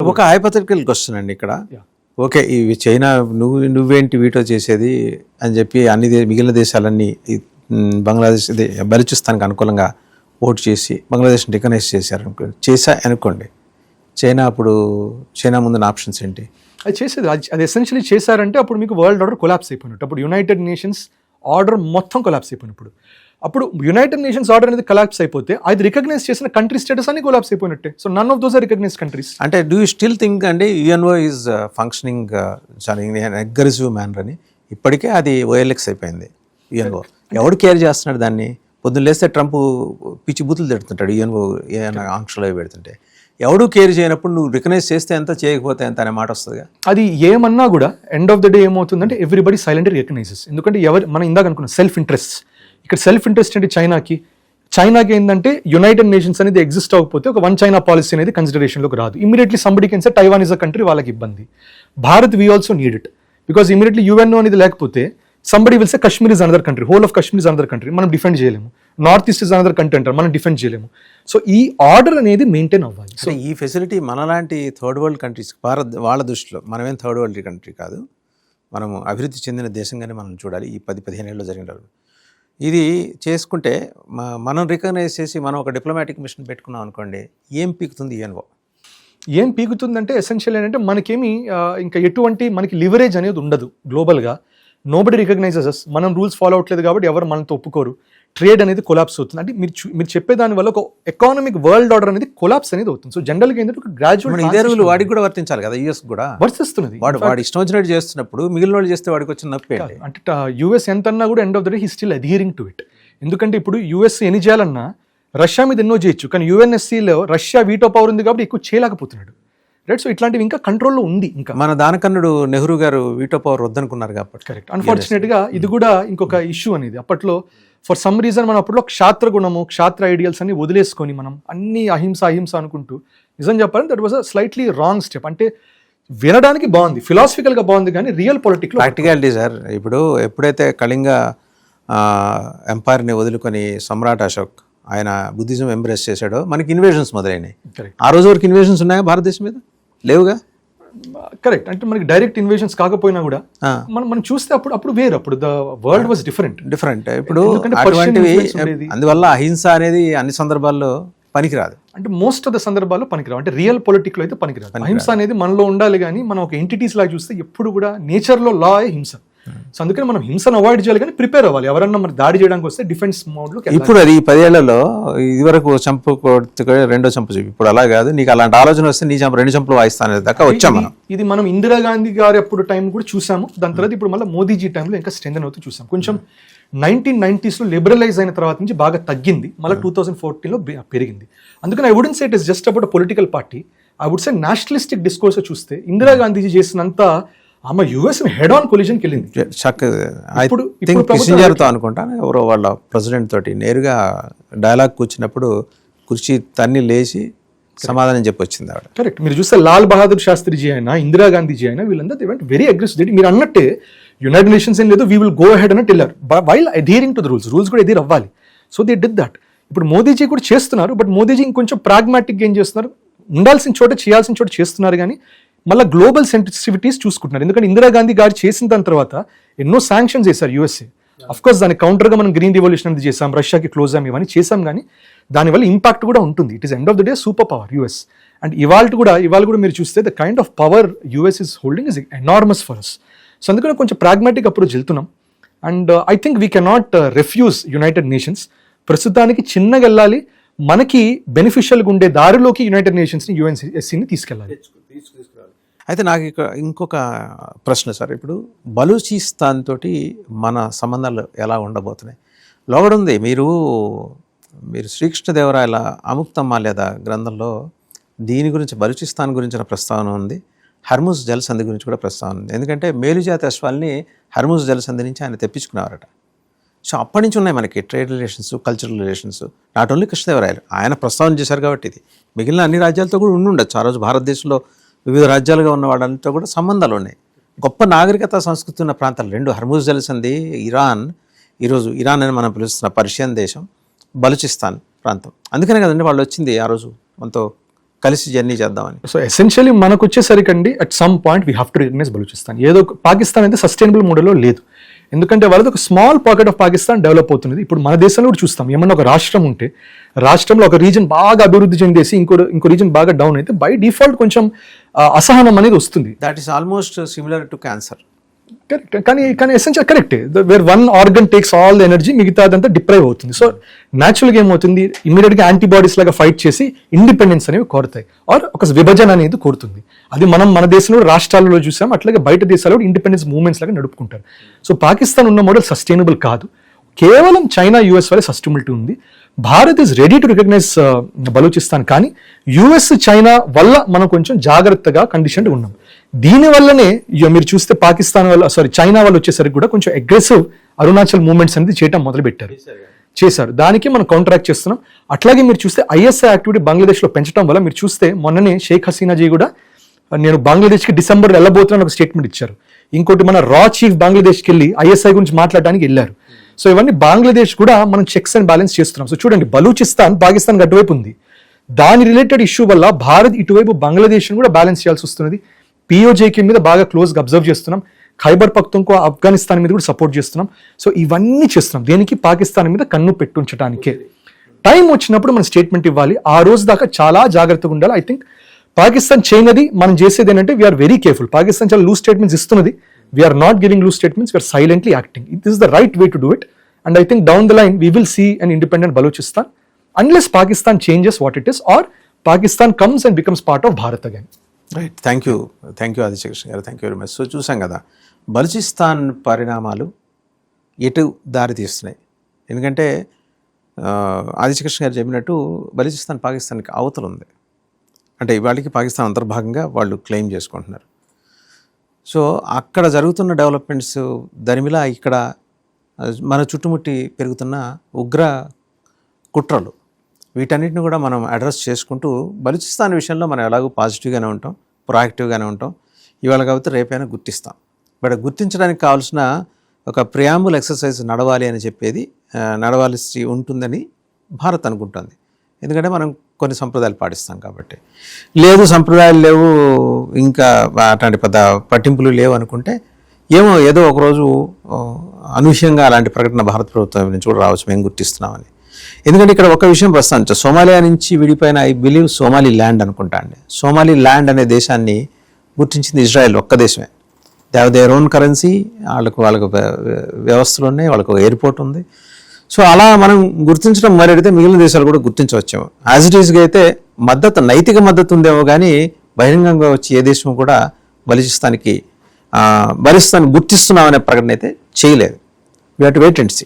ఒక hypothetical question అండి ఇక్కడ. ఓకే, ఇవి చైనా నువ్వేంటి వీటో చేసేది అని చెప్పి మిగిలిన దేశాలన్నీ బంగ్లాదేశ్ బలూచిస్తాన్కి అనుకూలంగా ఓటు చేసి బంగ్లాదేశ్ని రికగ్నైజ్ చేశా అనుకోండి. చైనా ముందున్న ఆప్షన్స్ ఏంటి? అది చేసేది అది ఎసెన్షియలీ చేశారంటే అప్పుడు మీకు వరల్డ్ ఆర్డర్ కొలాప్స్ అయిపోయినట్టు. అప్పుడు యునైటెడ్ నేషన్స్ ఆర్డర్ మొత్తం కొలాప్స్ అయిపోయినప్పుడు. అప్పుడు యునైటెడ్ నేషన్స్ ఆర్డర్ అనేది కొలాప్స్ అయిపోతే అది రికగ్నైజ్ చేసిన కంట్రీ స్టేటస్ అన్ని కొలాప్స్ అయిపోయినట్టే. So none of those are recognise countries. అంటే డూ యూ స్టిల్ థింక్ అండి యుఎన్ఓ ఈజ్ ఫంక్షనింగ్ చాలా అగ్రెసివ్ మ్యానర్ అని? ఇప్పటికే అది ఓఎల్ఎక్స్ అయిపోయింది యుఎన్ఓ. ఎవడు కేర్ చేస్తున్నాడు దాన్ని? పొద్దున్న లేస్తే ట్రంప్ పిచ్చి బూతులు తిడుతుంటాడు యుఎన్ఓ ఏమైనా ఆంక్షలు అవి పెడుతుంటే. ఎవడు కేర్ చేయనప్పుడు నువ్వు రికగ్నైజ్ చేస్తే ఎంత, చేయకపోతే ఎంత అనే మాట వస్తుందిగా. అది ఏమన్నా కూడా ఎండ్ ఆఫ్ ద డే ఏమవుతుందంటే ఎవ్రీబడి సైలెంట్లీ రికగ్నైజెస్. ఎందుకంటే మనం ఇందాక అనుకున్న సెల్ఫ్ ఇంట్రెస్ట్. ఇక్కడ సెల్ఫ్ ఇంట్రెస్ట్ అంటే చైనాకి ఏంటంటే యునైటెడ్ నేషన్స్ అనేది ఎగ్జిస్ట్ అవ్వకపోతే ఒక వన్ చైనా పాలసీ అనేది కన్సిడరేషన్లోకి రాదు. Immediately somebody can say Taiwan is a country, వాళ్ళకి ఇబ్బంది. Bharat we also need it because immediately UNO అనేది లేకపోతే somebody will say Kashmir is another country, whole of Kashmir is another country, మనం డిఫెండ్ చేయలేము. North east is another country అంటారు, మనం defend చేయలేము. So ఈ ఆర్డర్ అనేది మెయింటైన్ అవ్వాలి. సో ఈ ఫెసిలిటీ మనలాంటి థర్డ్ వరల్డ్ కంట్రీస్, వాళ్ళ దృష్టిలో మనమేం థర్డ్ వరల్డ్ కంట్రీ కాదు, మనము అభివృద్ధి చెందిన దేశంగానే మనం చూడాలి. ఈ 10-15 ఏళ్ళలో జరిగిన ఇది చేసుకుంటే మనం రికగ్నైజ్ చేసి మనం ఒక డిప్లొమాటిక్ మిషన్ పెట్టుకున్నాం అనుకోండి, ఏం పీకుతుంది యుఎన్ఓ? ఏం పీకుతుందంటే ఎసెన్షియల్ ఏంటంటే మనకేమి ఇంకా ఎటువంటి మనకి లివరేజ్ అనేది ఉండదు గ్లోబల్గా. నోబడి రికగ్నైజెస్ అస్. మనం రూల్స్ ఫాలో అవ్వట్లేదు కాబట్టి ఎవరు మనతో ఒప్పుకోరు. ట్రేడ్ అనేది కొలాప్స్ అవుతుంది. అంటే మీరు చెప్పేదాని వల్ల ఒక ఎకానమిక్ వరల్డ్ ఆర్డర్ అనేది కొలాప్స్ అనేది అవుతుంది. సో జనరల్గా ఏంటంటే ఒక గ్రాడ్యుయేట్ ఇదే రూల్ వాడికి కూడా వర్తించాలి కదా, యూఎస్ కూడా వర్తిస్తున్నది. వాడు ఇష్టం వచ్చినట్టు చేస్తున్నప్పుడు మిగిలిన వాళ్ళు చేస్తే వాడికి వచ్చిన నొప్పి. అంటే యూఎస్ ఎంత అన్నా కూడా end of the day he still adhering to it. ఎందుకంటే ఇప్పుడు యూఎస్ ఎన్ని చేయాలన్నా రష్యా మీద ఎన్నో చేయొచ్చు, కానీ యుఎన్ఎస్సీలో రష్యా వీటో పవర్ ఉంది కాబట్టి ఎక్కువ చేయలేకపోతున్నాడు. రైట్. సో ఇట్లాంటివి ఇంకా కంట్రోల్లో ఉంది. ఇంకా మన దానకన్నుడు నెహ్రూ గారు వీటో పవర్ వద్దనుకున్నారు కాబట్టి. కరెక్ట్. అన్ఫార్చునేట్గా ఇది కూడా ఇంకొక ఇష్యూ అనేది. అప్పట్లో ఫర్ సమ్ రీజన్ మనం అప్పట్లో క్షాత్ర గుణము, క్షాత్ర ఐడియల్స్ అన్ని వదిలేసుకొని మనం అన్ని అహింస అనుకుంటూ, నిజం చెప్పాలంటే that was a slightly wrong step. అంటే వినడానికి బాగుంది, ఫిలాసఫికల్గా బాగుంది, కానీ రియల్ పొలిటిక్లో ప్రాక్టికాలిటీ సార్. ఇప్పుడు ఎప్పుడైతే కళింగ ఎంపైర్ని వదులుకొని సమ్రాట్ అశోక్ ఆయన బుద్ధిజం ఎంబ్రేస్ చేశాడో మనకి ఇన్వేషన్స్ మొదలైనాయి. ఆ రోజు వరకు ఇన్వేషన్స్ ఉన్నాయా భారతదేశం మీద? లేవుగా. కరెక్ట్. అంటే మనకి డైరెక్ట్ ఇన్వేషన్స్ కాకపోయినా కూడా మనం చూస్తే అప్పుడు వేరు, అప్పుడు ద వరల్డ్ వాజ్ డిఫరెంట్. ఇప్పుడు అందువల్ల అహింస అనేది అన్ని సందర్భాల్లో పనికిరాదు. అంటే మోస్ట్ ఆఫ్ ద సందర్భాల్లో పనికిరావు. అంటే రియల్ పొలిటిక్లో అయితే పనికిరాదు. అహింస అనేది మనలో ఉండాలి, కానీ మనం ఒక ఎంటిటీస్ లాగా చూస్తే ఎప్పుడు కూడా నేచర్లో లా హింస. సో అందుకని మనం హింసను అవాయిడ్ చేయాలి, కానీ ప్రిపేర్ అవ్వాలి. ఎవరన్నా మరి దాడి చేయడానికి వస్తే డిఫెన్స్ మోడ్లో. ఇప్పుడు అది 10 ఏళ్లలో ఇదివరకు చంపు రెండో చంపు చూపి, ఇప్పుడు అలా కాదు. నీకు అలాంటి ఆలోచన వస్తే నీ చంపు 2 చంపులు వాయిస్తానే దాకా వచ్చాం మనం. ఇది మనం ఇందిరాగాంధీ గారి అప్పుడు టైం కూడా చూసాము. దాని తర్వాత ఇప్పుడు మళ్ళీ మోదీజీ టైంలో ఇంకా స్ట్రెంథెన్ అవుతూ చూసాం. కొంచెం 1990s లిబరలైజ్ అయిన తర్వాత నుంచి బాగా తగ్గింది, మళ్ళీ 2014లో పెరిగింది. అందుకని I wouldn't say it is just about political party, I would say nationalistic discourse చూస్తే ఇందిరాగాంధీజీ చేసినంత ఆమె యుఎస్ హెడ్ ఆన్ కొలిజన్కి వెళ్ళింది. కిసింజర్తో అనుకుంటాను ఎవరో వాళ్ళ ప్రెసిడెంట్ తోటి నేరుగా డైలాగ్ కూర్చున్నప్పుడు కుర్చీ తన్ని లేచి సమాధానం చెప్పి వచ్చింది ఆవిడ. కరెక్ట్. మీరు చూస్తే లాల్ బహదూర్ శాస్త్రిజీ అయినా ఇందిరాగాంధీజీ అయినా వీళ్ళంతా దే వెంట్ వెరీ అగ్రెసివ్. మీరు అన్నట్టే యునైటెడ్ నేషన్స్ ఏం లేదు, వీ విల్ గో అహెడ్ అన్నట్టు వెళ్ళారు, వైల్ అడ్హియరింగ్ టు ద రూల్స్ కూడా ఎదిర్ అవ్వాలి. So they did that. ఇప్పుడు మోదీజీ కూడా చేస్తున్నారు, బట్ మోదీజీ ఇంకొంచెం ప్రాగ్మాటిక్గా ఏం చేస్తున్నారు, ఉండాల్సిన చోట చేయాల్సిన చోట చేస్తున్నారు, కానీ మళ్ళీ గ్లోబల్ సెన్సిటివిటీస్ చూసుకుంటున్నారు. ఎందుకంటే ఇందిరాగాంధీ గారు చేసిన దాని తర్వాత ఎన్నో శాంక్షన్స్ చేశారు యూఎస్ఏ. అఫ్కోర్స్ దాని కౌంటర్గా మనం గ్రీన్ రివల్యూషన్ అనేది చేసాం, రష్యాకి క్లోజ్ అయ్యాం, ఇవన్నీ చేసాం, కానీ దానివల్ల ఇంపాక్ట్ కూడా ఉంటుంది. It is end of the day super power US. And ఇవాళ కూడా మీరు చూస్తే the kind of power US is holding is enormous for us. So అందుకని కొంచెం ప్రాగ్మాటిక్ అప్రోచ్ వెళ్తున్నాం. And I think we cannot refuse United Nations. ప్రస్తుతానికి చిన్నగా వెళ్ళాలి, మనకి బెనిఫిషియల్గా ఉండే దారిలోకి యునైటెడ్ నేషన్స్ని యుఎన్ఎస్సీని తీసుకెళ్ళాలి. అయితే నాకు ఇంకొక ప్రశ్న సార్. ఇప్పుడు బలూచిస్తాన్ తోటి మన సంబంధాలు ఎలా ఉండబోతున్నాయి? లోగడుంది. మీరు శ్రీకృష్ణదేవరాయల అముక్తమాల్యద గ్రంథంలో దీని గురించి, బలూచిస్తాన్ గురించిన ప్రస్తావన ఉంది. హర్ముజ్ జలసంధి గురించి కూడా ప్రస్తావన ఉంది. ఎందుకంటే మేలుజాతి అశ్వాల్ని హర్ముజ్ జలసంధి నుంచి ఆయన తెప్పించుకున్నారట. సో అప్పటి నుంచి ఉన్నాయి మనకి trade relations, cultural relations. Not only Krishnadevarayalu ఆయన ప్రస్తావన చేశారు కాబట్టి ఇది మిగిలిన అన్ని రాజ్యాలతో కూడా ఉండొచ్చు. ఆ రోజు భారతదేశంలో వివిధ రాజ్యాలుగా ఉన్న వాళ్ళంతా కూడా సంబంధాలు ఉన్నాయి. గొప్ప నాగరికత సంస్కృతి ఉన్న ప్రాంతాలు రెండు. హర్ముజ్ జలసంధి ఇరాన్, ఈరోజు ఇరాన్ అని మనం పిలుస్తున్న పర్షియన్ దేశం, బలూచిస్తాన్ ప్రాంతం. అందుకనే కదండి వాళ్ళు వచ్చింది ఆ రోజు మనతో కలిసి జర్నీ చేద్దామని. సో ఎసెన్షియలీ మనకు వచ్చేసరికండి at some point we have to recognise Balochistan. ఏదో పాకిస్తాన్ అయితే సస్టైనబుల్ మోడల్లో లేదు, ఎందుకంటే వాళ్ళది ఒక small pocket of Pakistan develop అవుతుంది. ఇప్పుడు మన దేశంలో కూడా చూస్తాం, ఏమన్నా ఒక రాష్ట్రం ఉంటే రాష్ట్రంలో ఒక రీజన్ బాగా అభివృద్ధి చెందేసి ఇంకో రీజన్ బాగా డౌన్ అయితే బై డిఫాల్ట్ కొంచెం అసహనం అనేది వస్తుంది. That is almost similar to cancer. Correct, కానీ ఎసెన్షియల్ కరెక్టే, where one organ takes all the energy, మిగతా అదంతా డిప్రైవ్ అవుతుంది. సో న్యాచురల్గా ఏమవుతుంది, ఇమీడియట్గా యాంటీబాడీస్ లాగా ఫైట్ చేసి ఇండిపెండెన్స్ అనేవి కోరుతాయి, ఆర్ ఒక విభజన అనేది కోరుతుంది. అది మనం మన దేశంలో రాష్ట్రాలలో చూసాం, అట్లాగే బయట దేశాల్లో ఇండిపెండెన్స్ మూవ్మెంట్స్ లాగా నడుపుకుంటారు. సో పాకిస్తాన్ ఉన్న మోడల్ సస్టైనబుల్ కాదు, కేవలం చైనా యుఎస్ వల్ల సస్టైనబిలిటీ ఉంది. Bharat is ready to recognise Balochistan, కానీ యుఎస్ చైనా వల్ల మనం కొంచెం జాగ్రత్తగా కండిషన్ ఉన్నాం. దీనివల్లనే మీరు చూస్తే పాకిస్తాన్ వాళ్ళు చైనా వాళ్ళు వచ్చేసరికి కూడా కొంచెం అగ్రెసివ్ అరుణాచల్ మూవ్మెంట్స్ అనేది చేయటం మొదలు చేశారు. దానికి మనం కౌంటరాక్ట్ చేస్తున్నాం. అట్లాగే మీరు చూస్తే ఐఎస్ఐ యాక్టివిటీ బంగ్లాదేశ్లో పెంచడం వల్ల మీరు చూస్తే మొన్ననే షేక్ హసీనాజీ కూడా నేను బంగ్లాదేశ్కి డిసెంబర్ వెళ్ళబోతున్నాను ఒక స్టేట్మెంట్ ఇచ్చారు. ఇంకోటి మన రా చీఫ్ బంగ్లాదేశ్కి వెళ్ళి ఐఎస్ఐ గురించి మాట్లాడడానికి వెళ్ళారు. సో ఇవన్నీ బంగ్లాదేశ్ కూడా మనం చెక్స్ అండ్ బ్యాలెన్స్ చేస్తున్నాం. సో చూడండి, బలూచిస్తాన్ పాకిస్తాన్ అటువైపు ఉంది, దాని రిలేటెడ్ ఇష్యూ వల్ల భారత్ ఇటువైపు బంగ్లాదేశ్ని కూడా బ్యాలెన్స్ చేయాల్సి వస్తున్నది. పిఓజేకి మీద బాగా క్లోజ్గా అబ్జర్వ్ చేస్తున్నాం, ఖైబర్ పఖ్తూన్ఖ్వా ఆఫ్ఘనిస్తాన్ మీద కూడా సపోర్ట్ చేస్తున్నాం. సో ఇవన్నీ చేస్తున్నాం దేనికి, పాకిస్తాన్ మీద కన్ను పెట్టుంచడానికే. టైం వచ్చినప్పుడు మనం స్టేట్మెంట్ ఇవ్వాలి, ఆ రోజు దాకా చాలా జాగ్రత్తగా ఉండాలి. ఐ థింక్ పాకిస్తాన్ చేయనది మనం చేసేది ఏంటంటే వీఆర్ వెరీ కేర్ఫుల్. పాకిస్తాన్ చాలా లూజ్ స్టేట్మెంట్స్ ఇస్తున్నది, we're not giving loose statements, we're silently acting. It is the right way to do it, and I think down the line we will see an independent Balochistan unless Pakistan changes what it is, or Pakistan comes and becomes part of Bharat again. Right, thank you Aditya Krishna garu, thank you very much. So చూసాం కదా బలూచిస్తాన్ పరిణామాలు ఎటు దారి తీస్తున్నాయి. ఎందుకంటే ఆదిత్య కృష్ణ గారు చెప్పినట్టు బలూచిస్తాన్ పాకిస్తాన్కి అవతల ఉంది, అంటే ఇవాళకి పాకిస్తాన్ అంతర్భాగంగా వాళ్ళు క్లెయిమ్ చేసుకుంటున్నారు. సో అక్కడ జరుగుతున్న డెవలప్మెంట్స్ దరిమిలా ఇక్కడ మన చుట్టుముట్టి పెరుగుతున్న ఉగ్ర కుట్రలు, వీటన్నిటిని కూడా మనం అడ్రస్ చేసుకుంటూ బలూచిస్తాన్ విషయంలో మనం ఎలాగో పాజిటివ్గానే ఉంటాం, ప్రొయాక్టివ్గానే ఉంటాం. ఇవాళ కాబట్టి రేపైనా గుర్తిస్తాం. బట్ గుర్తించడానికి కావాల్సిన ఒక ప్రియాంబుల్ ఎక్సర్సైజ్ నడవాలి అని చెప్పేది నడవాల్సి ఉంటుందని భారత్ అనుకుంటుంది. ఎందుకంటే మనం కొన్ని సంప్రదాయాలు పాటిస్తాం కాబట్టి. లేదు సంప్రదాయాలు లేవు, ఇంకా అట్లాంటి పెద్ద పట్టింపులు లేవు అనుకుంటే ఏదో ఒకరోజు అనూహ్యంగా అలాంటి ప్రకటన భారత ప్రభుత్వం నుంచి కూడా రావచ్చు, మేము గుర్తిస్తున్నామని. ఎందుకంటే ఇక్కడ ఒక విషయం ప్రస్తావించ, సోమాలియా నుంచి విడిపోయిన ఐ బిలీవ్ సోమాలి ల్యాండ్ అనుకుంటా అండి. సోమాలి ల్యాండ్ అనే దేశాన్ని గుర్తించింది ఇజ్రాయెల్ ఒక్క దేశమే. They have their own currency, వాళ్ళకు వ్యవస్థలు ఉన్నాయి, వాళ్ళకు ఎయిర్పోర్ట్ ఉంది. సో అలా మనం గుర్తించడం మొదలెడితే మిగిలిన దేశాలు కూడా గుర్తించవచ్చేమో. యాజ్ ఇట్ ఈస్గా అయితే నైతిక మద్దతు ఉందేమో కానీ బహిరంగంగా వచ్చి ఏ దేశం కూడా బలూచిస్తాన్ని గుర్తిస్తున్నామనే ప్రకటన అయితే చేయలేదు. We have to wait and see.